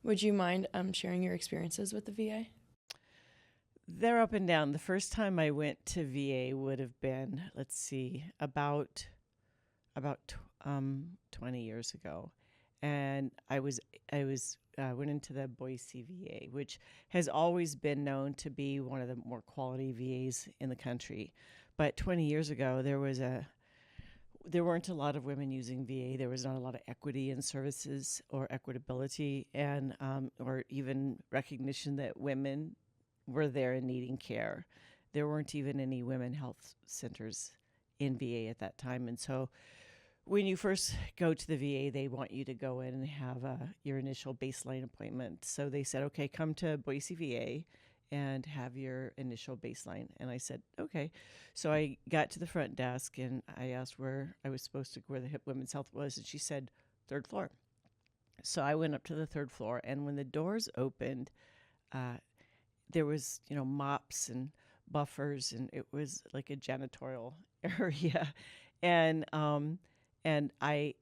Would you mind sharing your experiences with the VA? They're up and down. The first time I went to VA would have been, let's see, about 20 years ago, and I went into the Boise VA, which has always been known to be one of the more quality VAs in the country. But 20 years ago, there weren't a lot of women using VA. There was not a lot of equity in services or equitability, and or even recognition that women were there and needing care. There weren't even any women health centers in VA at that time, and so when you first go to the VA, they want you to go in and have your initial baseline appointment. So they said, okay, come to Boise VA and have your initial baseline. And I said, okay. So I got to the front desk and I asked where I was supposed to, where the women's health was. And she said, third floor. So I went up to the third floor. And when the doors opened, there was, mops and buffers, and it was like a janitorial area. And, I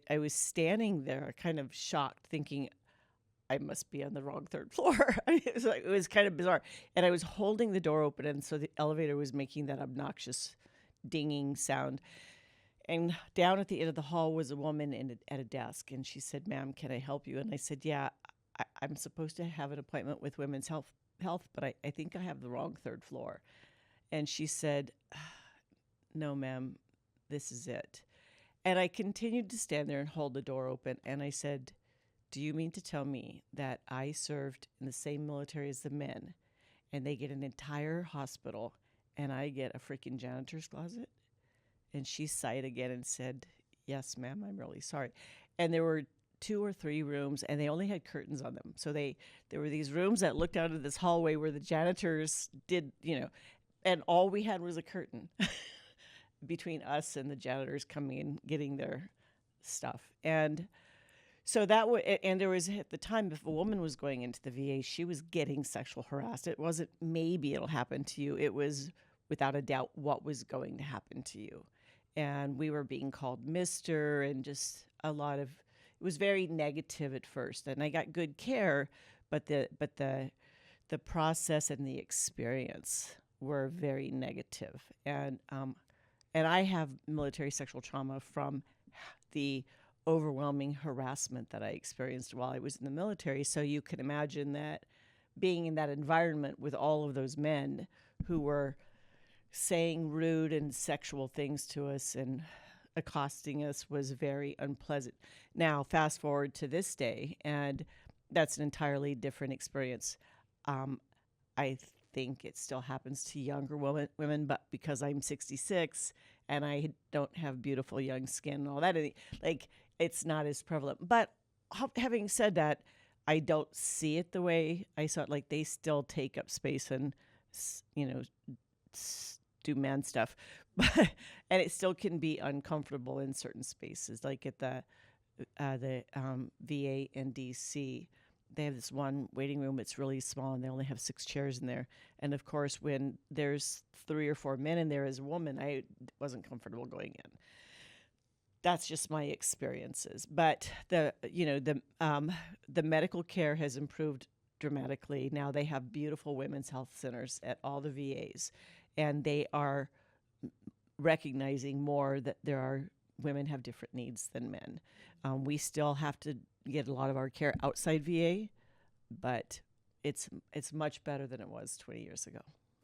was standing there kind of shocked, thinking I must be on the wrong third floor. It was kind of bizarre. And I was holding the door open, and so the elevator was making that obnoxious dinging sound. And down at the end of the hall was a woman at a desk, and she said, "Ma'am, can I help you?" And I said, "Yeah, I'm supposed to have an appointment with Women's Health, but I think I have the wrong third floor." And she said, "No, ma'am, this is it." And I continued to stand there and hold the door open. And I said, "Do you mean to tell me that I served in the same military as the men, and they get an entire hospital, and I get a freaking janitor's closet?" And she sighed again and said, "Yes, ma'am, I'm really sorry." And there were 2 or 3 rooms, and they only had curtains on them. So there were these rooms that looked out of this hallway where the janitors did, and all we had was a curtain between us and the janitors coming and getting their stuff. And so and there was, at the time, if a woman was going into the VA, she was getting sexual harassed. It wasn't maybe it'll happen to you. It was without a doubt what was going to happen to you. And we were being called Mister, and just it was very negative at first. And I got good care, but the process and the experience were very negative. And I have military sexual trauma from the overwhelming harassment that I experienced while I was in the military. So you can imagine that being in that environment with all of those men who were saying rude and sexual things to us and accosting us was very unpleasant. Now, fast forward to this day, and that's an entirely different experience. I think it still happens to younger women, but because I'm 66 and I don't have beautiful young skin and all that, it's not as prevalent. But having said that, I don't see it the way I saw it. Like, they still take up space and, do man stuff, and it still can be uncomfortable in certain spaces, like at the VA in DC. They have this one waiting room. It's really small, and they only have 6 chairs in there. And of course, when there's 3 or 4 men in there as a woman, I wasn't comfortable going in. That's just my experiences. But the medical care has improved dramatically. Now they have beautiful women's health centers at all the VAs, and they are recognizing more that women have different needs than men. We still have to get a lot of our care outside VA, but it's much better than it was 20 years ago.